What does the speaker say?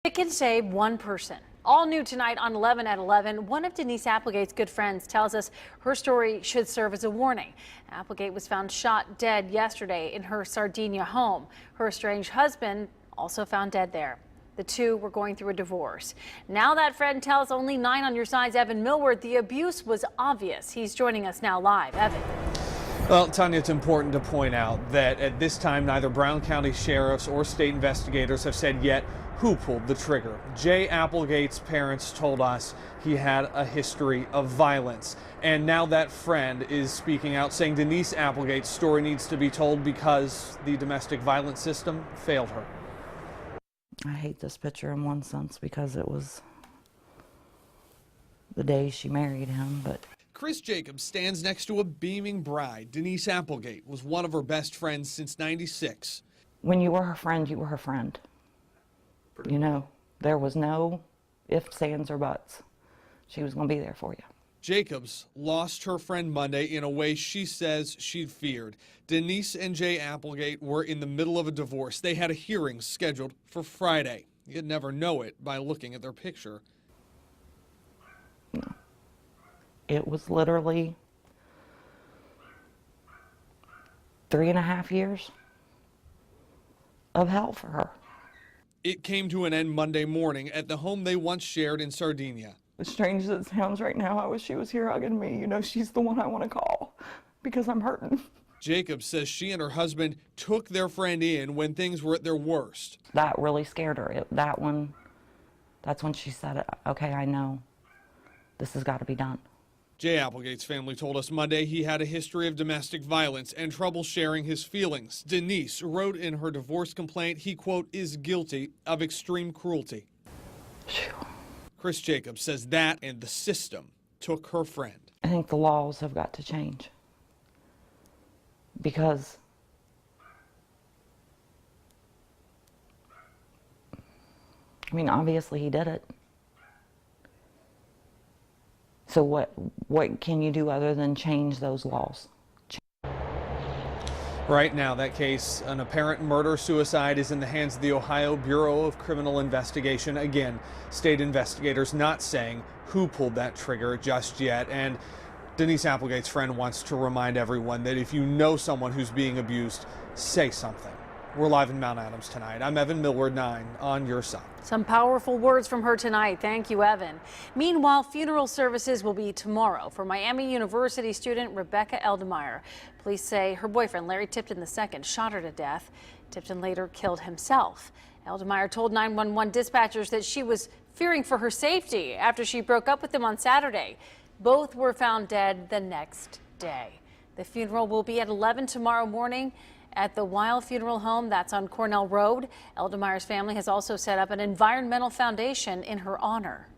It can save one person. All new tonight on 11 at 11, one of Denise Applegate's good friends tells us her story should serve as a warning. Applegate was found shot dead yesterday in her Sardinia home. Her estranged husband also found dead there. The two were going through a divorce. Now that friend tells Only 9 on Your Side's Evan Millward the abuse was obvious. He's joining us now live. Evan. Well, Tanya, it's important to point out that at this time, neither Brown County sheriffs or state investigators have said yet who pulled the trigger. Jay Applegate's parents told us he had a history of violence. And now that friend is speaking out, saying Denise Applegate's story needs to be told because the domestic violence system failed her. I hate this picture in one sense because it was the day she married him, but Chris Jacobs stands next to a beaming bride. Denise Applegate was one of her best friends since '96. when you were her friend, you were her friend. You know, there was no ifs, ands, or buts. She was going to be there for you. Jacobs lost her friend Monday in a way she says she'd feared. Denise and Jay Applegate were in the middle of a divorce. They had a hearing scheduled for Friday. You'd never know it by looking at their picture. No. It was literally 3.5 years of hell for her. It came to an end Monday morning at the home they once shared in Sardinia. As strange as it sounds right now, I wish she was here hugging me. You know, she's the one I want to call because I'm hurting. Jacobs says she and her husband took their friend in when things were at their worst. That really scared her. That's when she said, okay, I know this has got to be done. Jay Applegate's family told us Monday he had a history of domestic violence and trouble sharing his feelings. Denise wrote in her divorce complaint he, quote, is guilty of extreme cruelty. Phew. Chris Jacobs says that and the system took her friend. I think the laws have got to change because I mean, obviously he did it. So what can you do other than change those laws? Right now, that case, an apparent murder-suicide, is in the hands of the Ohio Bureau of Criminal Investigation. Again, state investigators not saying who pulled that trigger just yet. And Denise Applegate's friend wants to remind everyone that if you know someone who's being abused, say something. We're live in Mount Adams tonight. I'm Evan Millward, 9 on Your Side. Some powerful words from her tonight. Thank you, Evan. Meanwhile, funeral services will be tomorrow for Miami University student Rebecca Eldemeyer. Police say her boyfriend, Larry Tipton II, shot her to death. Tipton later killed himself. Eldemeyer told 911 dispatchers that she was fearing for her safety after she broke up with him on Saturday. Both were found dead the next day. The funeral will be at 11 tomorrow morning at the Weil Funeral Home. That's on Cornell Road. Eldemeyer's family has also set up an environmental foundation in her honor.